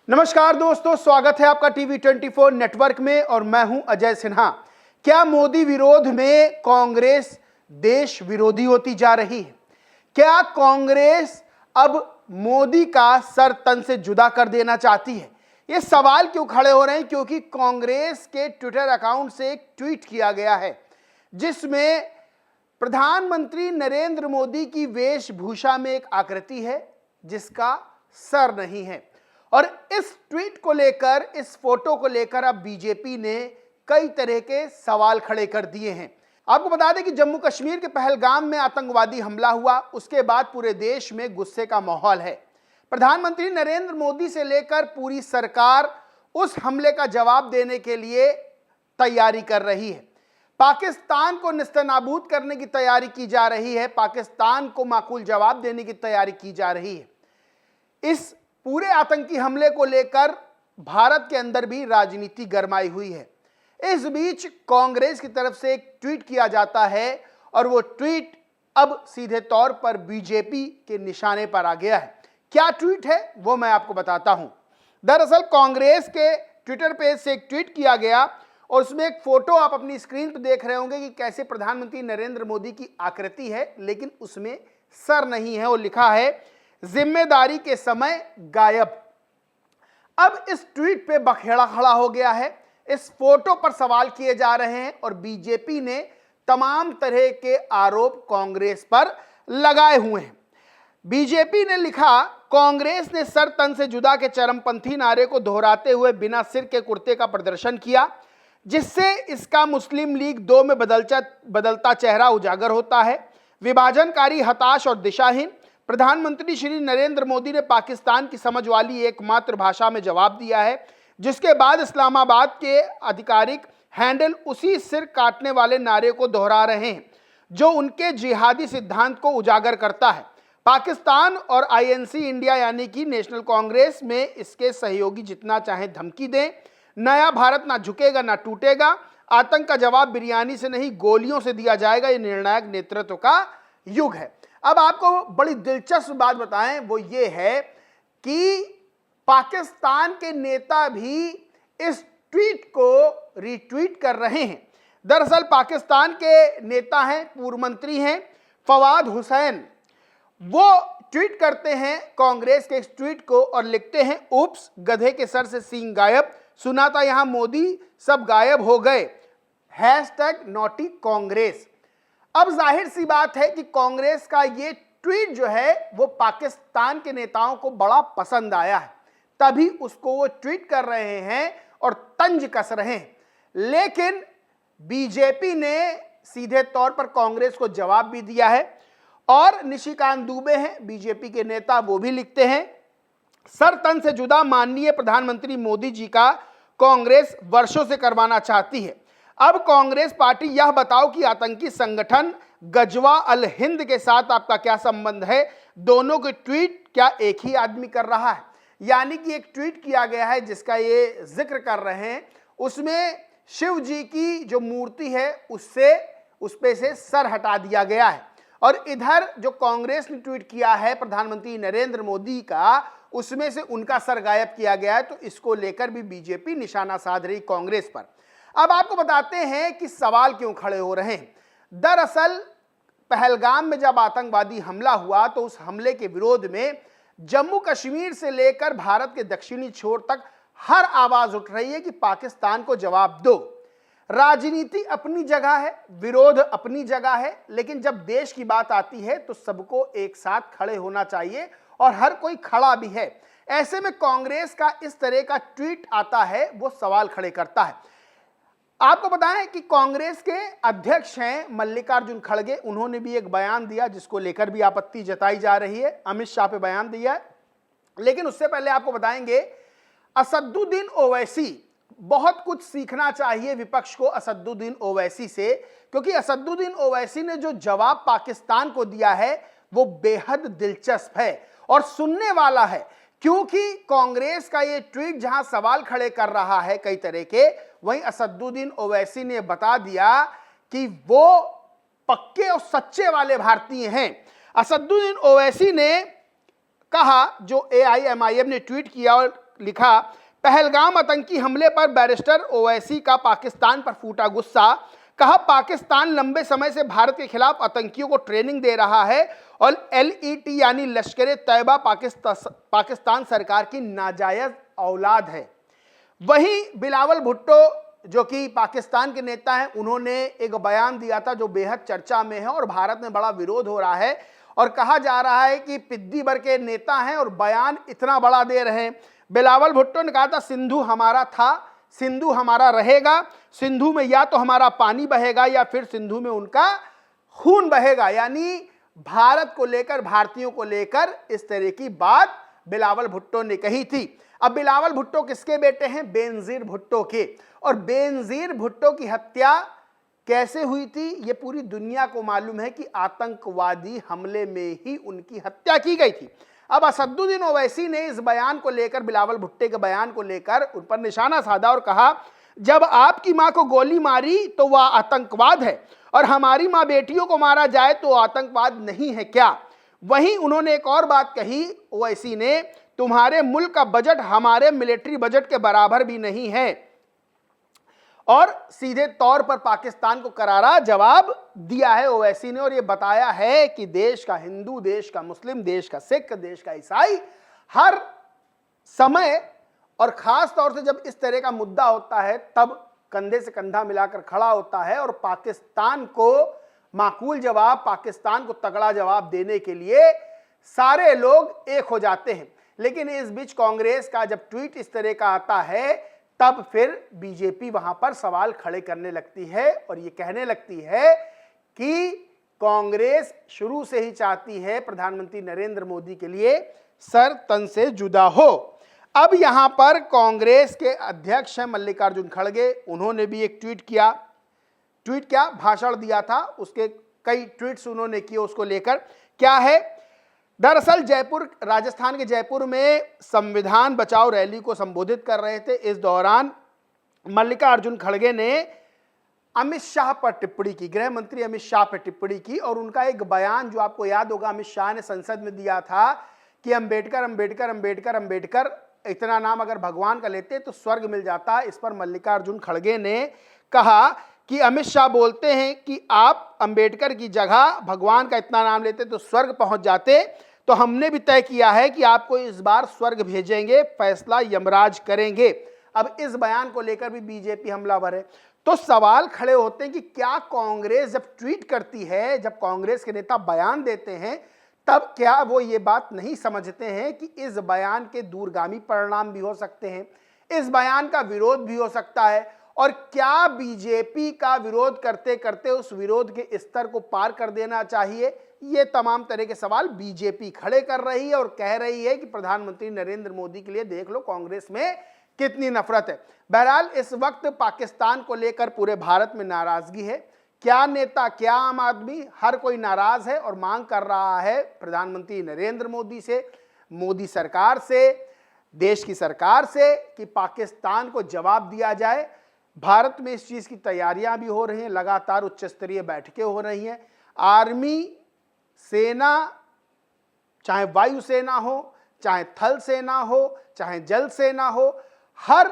नमस्कार दोस्तों, स्वागत है आपका टीवी 24 नेटवर्क में और मैं हूं अजय सिन्हा। क्या मोदी विरोध में कांग्रेस देश विरोधी होती जा रही है? क्या कांग्रेस अब मोदी का सर तन से जुदा कर देना चाहती है? ये सवाल क्यों खड़े हो रहे हैं? क्योंकि कांग्रेस के ट्विटर अकाउंट से एक ट्वीट किया गया है जिसमें प्रधानमंत्री नरेंद्र मोदी की वेशभूषा में एक आकृति है जिसका सर नहीं है। और इस ट्वीट को लेकर, इस फोटो को लेकर अब बीजेपी ने कई तरह के सवाल खड़े कर दिए हैं। आपको बता दें कि जम्मू कश्मीर के पहलगाम में आतंकवादी हमला हुआ, उसके बाद पूरे देश में गुस्से का माहौल है। प्रधानमंत्री नरेंद्र मोदी से लेकर पूरी सरकार उस हमले का जवाब देने के लिए तैयारी कर रही है। पाकिस्तान को निस्तनाबूद करने की तैयारी की जा रही है, पाकिस्तान को माकूल जवाब देने की तैयारी की जा रही है। इस पूरे आतंकी हमले को लेकर भारत के अंदर भी राजनीति गरमाई हुई है। इस बीच कांग्रेस की तरफ से एक ट्वीट किया जाता है और वो ट्वीट अब सीधे तौर पर बीजेपी के निशाने पर आ गया है। क्या ट्वीट है वो मैं आपको बताता हूं। दरअसल कांग्रेस के ट्विटर पेज से एक ट्वीट किया गया और उसमें एक फोटो आप अपनी स्क्रीन पर देख रहे होंगे कि कैसे प्रधानमंत्री नरेंद्र मोदी की आकृति है लेकिन उसमें सर नहीं है और लिखा है जिम्मेदारी के समय गायब। अब इस ट्वीट पे बखेड़ा खड़ा हो गया है, इस फोटो पर सवाल किए जा रहे हैं और बीजेपी ने तमाम तरह के आरोप कांग्रेस पर लगाए हुए हैं। बीजेपी ने लिखा, कांग्रेस ने सर तन से जुदा के चरमपंथी नारे को दोहराते हुए बिना सिर के कुर्ते का प्रदर्शन किया जिससे इसका मुस्लिम लीग 2 में बदलता चेहरा उजागर होता है। विभाजनकारी, हताश और दिशाहीन। प्रधानमंत्री श्री नरेंद्र मोदी ने पाकिस्तान की समझ वाली एकमात्र भाषा में जवाब दिया है जिसके बाद इस्लामाबाद के आधिकारिक हैंडल उसी सिर काटने वाले नारे को दोहरा रहे हैं जो उनके जिहादी सिद्धांत को उजागर करता है। पाकिस्तान और आईएनसी इंडिया यानी कि नेशनल कांग्रेस में इसके सहयोगी जितना चाहे धमकी दें, नया भारत ना झुकेगा ना टूटेगा। आतंक का जवाब बिरयानी से नहीं गोलियों से दिया जाएगा। ये निर्णायक नेतृत्व का युग है। अब आपको बड़ी दिलचस्प बात बताएं, वो ये है कि पाकिस्तान के नेता भी इस ट्वीट को रीट्वीट कर रहे हैं। दरअसल पाकिस्तान के नेता हैं, पूर्व मंत्री हैं फवाद हुसैन, वो ट्वीट करते हैं कांग्रेस के इस ट्वीट को और लिखते हैं, उप्स, गधे के सर से सींग गायब, सुना था यहां मोदी, सब गायब हो गए, #नॉटी कांग्रेस। अब जाहिर सी बात है कि कांग्रेस का ये ट्वीट जो है वो पाकिस्तान के नेताओं को बड़ा पसंद आया है, तभी उसको वो ट्वीट कर रहे हैं और तंज कस रहे हैं। लेकिन बीजेपी ने सीधे तौर पर कांग्रेस को जवाब भी दिया है और निशिकांत दुबे हैं बीजेपी के नेता, वो भी लिखते हैं, सर तन से जुदा माननीय प्रधानमंत्री मोदी जी का कांग्रेस वर्षों से करवाना चाहती है। अब कांग्रेस पार्टी यह बताओ कि आतंकी संगठन गजवा अल हिंद के साथ आपका क्या संबंध है? दोनों के ट्वीट क्या एक ही आदमी कर रहा है? यानी कि एक ट्वीट किया गया है जिसका ये जिक्र कर रहे हैं, उसमें शिव जी की जो मूर्ति है उस पे से सर हटा दिया गया है और इधर जो कांग्रेस ने ट्वीट किया है प्रधानमंत्री नरेंद्र मोदी का, उसमें से उनका सर गायब किया गया है। तो इसको लेकर भी बीजेपी निशाना साध रही कांग्रेस पर। अब आपको बताते हैं कि सवाल क्यों खड़े हो रहे हैं। दरअसल पहलगाम में जब आतंकवादी हमला हुआ तो उस हमले के विरोध में जम्मू कश्मीर से लेकर भारत के दक्षिणी छोर तक हर आवाज उठ रही है कि पाकिस्तान को जवाब दो। राजनीति अपनी जगह है, विरोध अपनी जगह है, लेकिन जब देश की बात आती है तो सबको एक साथ खड़े होना चाहिए और हर कोई खड़ा भी है। ऐसे में कांग्रेस का इस तरह का ट्वीट आता है, वो सवाल खड़े करता है। आपको बताएं कि कांग्रेस के अध्यक्ष हैं मल्लिकार्जुन खड़गे, उन्होंने भी एक बयान दिया जिसको लेकर भी आपत्ति जताई जा रही है। अमित शाह पे बयान दिया है, लेकिन उससे पहले आपको बताएंगे असदुद्दीन ओवैसी, बहुत कुछ सीखना चाहिए विपक्ष को असदुद्दीन ओवैसी से, क्योंकि असदुद्दीन ओवैसी ने जो जवाब पाकिस्तान को दिया है वो बेहद दिलचस्प है और सुनने वाला है। क्योंकि कांग्रेस का ये ट्वीट जहां सवाल खड़े कर रहा है कई तरह के, वहीं असदुद्दीन ओवैसी ने बता दिया कि वो पक्के और सच्चे वाले भारतीय हैं। असदुद्दीन ओवैसी ने कहा, जो AIMIM ने ट्वीट किया और लिखा, पहलगाम आतंकी हमले पर बैरिस्टर ओवैसी का पाकिस्तान पर फूटा गुस्सा। कहा, पाकिस्तान लंबे समय से भारत के खिलाफ आतंकियों को ट्रेनिंग दे रहा है और LET यानी लश्कर तैयबा पाकिस्तान सरकार की नाजायज औलाद है। वहीं बिलावल भुट्टो जो कि पाकिस्तान के नेता हैं, उन्होंने एक बयान दिया था जो बेहद चर्चा में है और भारत में बड़ा विरोध हो रहा है और कहा जा रहा है कि पिद्दी भर के नेता हैं और बयान इतना बड़ा दे रहे हैं। बिलावल भुट्टो ने कहा था, सिंधु हमारा था, सिंधु हमारा रहेगा, सिंधु में या तो हमारा पानी बहेगा या फिर सिंधु में उनका खून बहेगा। यानी भारत को लेकर, भारतीयों को लेकर इस तरह की बात बिलावल भुट्टो ने कही थी। अब बिलावल भुट्टो किसके बेटे हैं? बेनजीर भुट्टो के। और बेनजीर भुट्टो की हत्या कैसे हुई थी? ये पूरी दुनिया को मालूम है कि आतंकवादी हमले में ही उनकी हत्या की गई थी। अब असदुद्दीन ओवैसी ने इस बयान को लेकर, बिलावल भुट्टो के बयान को लेकर उन पर निशाना साधा और कहा, जब आपकी मां को गोली मारी तो वह आतंकवाद है और हमारी मां बेटियों को मारा जाए तो आतंकवाद नहीं है क्या? वहीं उन्होंने एक और बात कही ओवैसी ने, तुम्हारे मुल्क का बजट हमारे मिलिट्री बजट के बराबर भी नहीं है। और सीधे तौर पर पाकिस्तान को करारा जवाब दिया है ओवैसी ने और यह बताया है कि देश का हिंदू, देश का मुस्लिम, देश का सिख, देश का ईसाई हर समय और खास तौर से जब इस तरह का मुद्दा होता है तब कंधे से कंधा मिलाकर खड़ा होता है और पाकिस्तान को माकूल जवाब, पाकिस्तान को तगड़ा जवाब देने के लिए सारे लोग एक हो जाते हैं। लेकिन इस बीच कांग्रेस का जब ट्वीट इस तरह का आता है तब फिर बीजेपी वहां पर सवाल खड़े करने लगती है और ये कहने लगती है कि कांग्रेस शुरू से ही चाहती है प्रधानमंत्री नरेंद्र मोदी के लिए सर तन से जुदा हो। अब यहां पर कांग्रेस के अध्यक्ष हैं मल्लिकार्जुन खड़गे, उन्होंने भी एक ट्वीट क्या भाषण दिया था, उसके कई ट्वीट्स उन्होंने किए उसको लेकर। क्या है? दरअसल जयपुर, राजस्थान के जयपुर में संविधान बचाओ रैली को संबोधित कर रहे थे। इस दौरान मल्लिकार्जुन खड़गे ने अमित शाह पर टिप्पणी की, गृह मंत्री अमित शाह पर टिप्पणी की और उनका एक बयान जो आपको याद होगा अमित शाह ने संसद में दिया था कि अंबेडकर अंबेडकर अंबेडकर अंबेडकर, इतना नाम अगर भगवान का लेते तो स्वर्ग मिल जाता। इस पर मल्लिकार्जुन खड़गे ने कहा कि अमित शाह बोलते हैं कि आप अंबेडकर की जगह भगवान का इतना नाम लेते तो स्वर्ग पहुंच जाते, तो हमने भी तय किया है कि आपको इस बार स्वर्ग भेजेंगे, फैसला यमराज करेंगे। अब इस बयान को लेकर भी बीजेपी हमलावर है। तो सवाल खड़े होते हैं कि क्या कांग्रेस जब ट्वीट करती है, जब कांग्रेस के नेता बयान देते हैं, तब क्या वो ये बात नहीं समझते हैं कि इस बयान के दूरगामी परिणाम भी हो सकते हैं, इस बयान का विरोध भी हो सकता है और क्या बीजेपी का विरोध करते करते उस विरोध के स्तर को पार कर देना चाहिए? ये तमाम तरह के सवाल बीजेपी खड़े कर रही है और कह रही है कि प्रधानमंत्री नरेंद्र मोदी के लिए देख लो कांग्रेस में कितनी नफरत है। बहरहाल इस वक्त पाकिस्तान को लेकर पूरे भारत में नाराजगी है। क्या नेता, क्या आम आदमी, हर कोई नाराज है और मांग कर रहा है प्रधानमंत्री नरेंद्र मोदी से, मोदी सरकार से, देश की सरकार से कि पाकिस्तान को जवाब दिया जाए। भारत में इस चीज की तैयारियां भी हो रही हैं, लगातार उच्च स्तरीय बैठकें हो रही हैं। आर्मी, सेना, चाहे वायुसेना हो, चाहे थल सेना हो, चाहे जल सेना हो, हर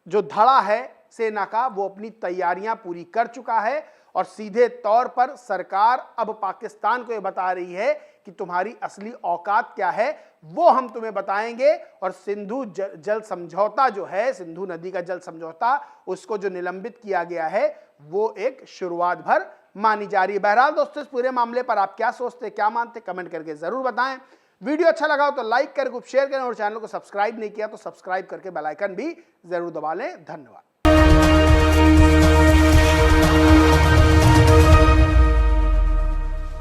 जो धड़ा है सेना का वो अपनी तैयारियां पूरी कर चुका है और सीधे तौर पर सरकार अब पाकिस्तान को ये बता रही है कि तुम्हारी असली औकात क्या है वो हम तुम्हें बताएंगे। और सिंधु जल समझौता जो है, सिंधु नदी का जल समझौता, उसको जो निलंबित किया गया है वो एक शुरुआत भर मानी जा रही है। बहरहाल दोस्तों, इस पूरे मामले पर आप क्या सोचते, क्या मानते, कमेंट करके जरूर बताएं। वीडियो अच्छा लगा हो तो लाइक करें, शेयर करें और चैनल को सब्सक्राइब नहीं किया तो सब्सक्राइब करके बेल आइकन भी जरूर दबा लें। धन्यवाद।